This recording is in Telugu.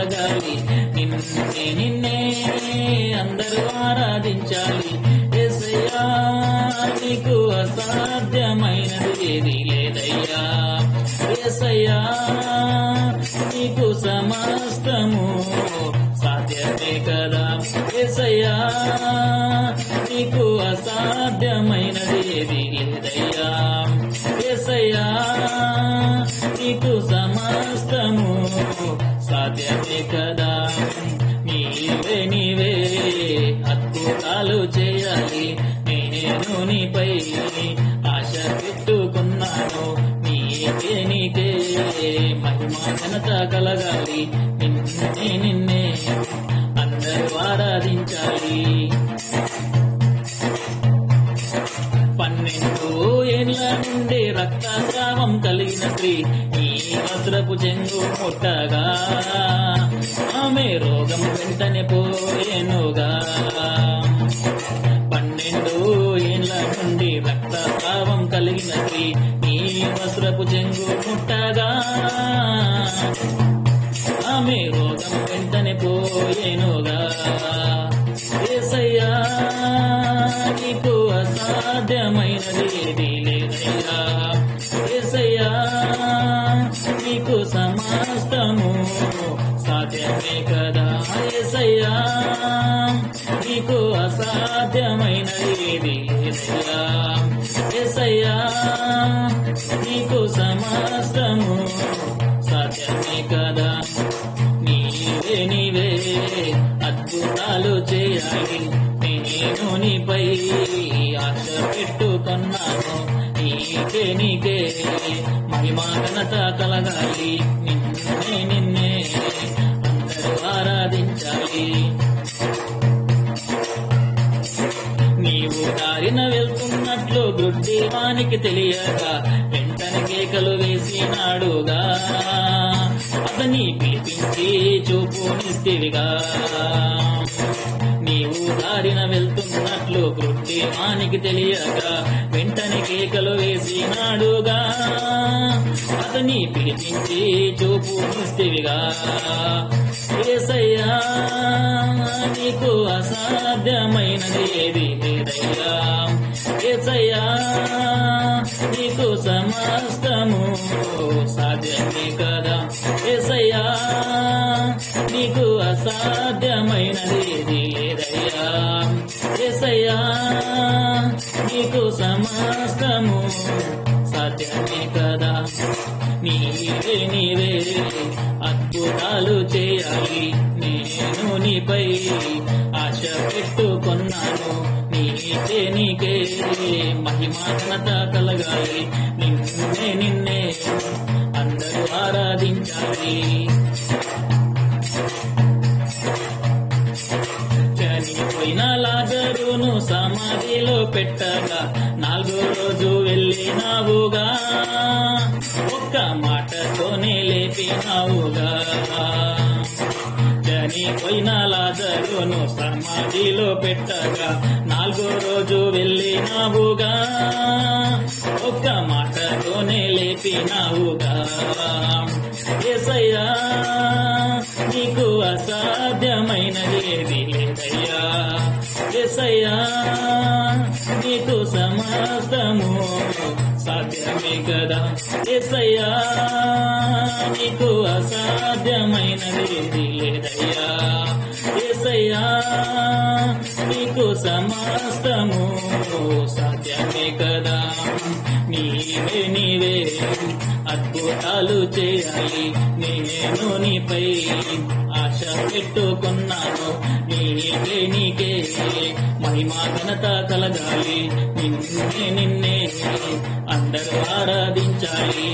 కలగాలి. నిన్నే నిన్నే అందరూ ఆరాధించాలి. యేసయ్యా నీకు అసాధ్యమైనది ఏది లేదయ్యా. యేసయ్యా నీకు సమస్తము సాధ్యమే కదా. యేసయ్యా నీకు అసాధ్యమైనది ఏది లేదయ్యా. యేసయ్యా నీకు సమస్తము సాధ్యమే కదా. నీవే నీవే అద్భుతాలు చేయాలి. నేను నీపై ఆశ పెట్టుకున్నాను. నీకే నీకే మహిమ ఘనత కలగాలి. నిన్నే నిన్నే అందరూ ఆరాధించాలి. 12 ఏళ్ల నుండి రక్తస్రావం కలిగిన స్త్రీ ఈ వస్త్రపు చెంగు ముట్టగా ఆమె రోగం వెంటనే పోయేనుగా. 12 ఏళ్ల నుండి రక్తస్రావం కలిగిన స్త్రీ ఈ వస్త్రపు చెంగు ముట్టగా ఆమె రోగం వెంటనే పోయేనుగా. యేసయ్యా నీకు అసాధ్యమైనది ఏది లేదయ్యా. యేసయ్యా నీకు సమస్తము సాధ్యమే కదా. యేసయ్యా నీకు అసాధ్యమైనది ఏది లేదయ్యా. యేసయ్యా నీకు సమస్తము సాధ్యమే కదా. నీవే నీవే అద్భుతాలు చేయాలి. నేను నీపై ఆశ పెట్టుకున్నాను. నీకే నీకే మహిమా ఘనత కలగాలి. నిన్నే నిన్నే అందరూ ఆరాధించాలి. నీవు దారిన వెళ్తున్నట్లు గుడ్డి వానికి తెలియక వెంటనే కేకలు వేసినాడుగా. అతని పిలిపించి చూపునిస్తివిగా. నీవు దారిన వెళ్తున్నట్లు గుడ్డి వానికి తెలియక వెంటనే కేకలు వేసినాడుగా. అతని పిలిపించి చూపునిస్తివిగా. యేసయ్యా నీకు అసాధ్యమైనది ఏది లేదయ్యా. యేసయ్యా నీకు సమస్తము సాధ్యమే కదా. యేసయ్యా నీకు అసాధ్యమైనది ఏది లేదయ్యా. యేసయ్యా నీకు సమస్తము సాధ్యమే కదా. నీవే నీవే అద్భుతాలు చేయాలి. నేను నీపై ఆశ పెట్టుకున్నాను. నీకే నీకే మహిమా ఘనత కలగాలి. నిన్నే నిన్నే అందరూ ఆరాధించాలి. చనిపోయిన లాజరును సమాధిలో పెట్టగా 4వ రోజు వెళ్ళినావుగా. ఒక్క మాటతోనే లేపినావుగా. చనిపోయిన లాజరును సమాధిలో పెట్టగా 4వ రోజు వెళ్ళినావుగా. ఒక్క మాటతోనే లేపినావుగా. యేసయ్యా నీకు అసాధ్యమైనది ఏది లేదయ్యా. యేసయ్యా నీకు సమస్తము సాధ్యమే కదా. యేసయ్యా నీకు అసాధ్యమైనది ఏది లేదయ్యా. యేసయ్యా నీకు సమస్తము సాధ్యమే కదా. నీవే నీవే అద్భుతాలు చేయాలి. నేను నీపై ఆశ పెట్టుకున్నాను. నీకే నీకే మహిమా ఘనత కలగాలి. నిన్నే నిన్నే అందరూ ఆరాధించాలి.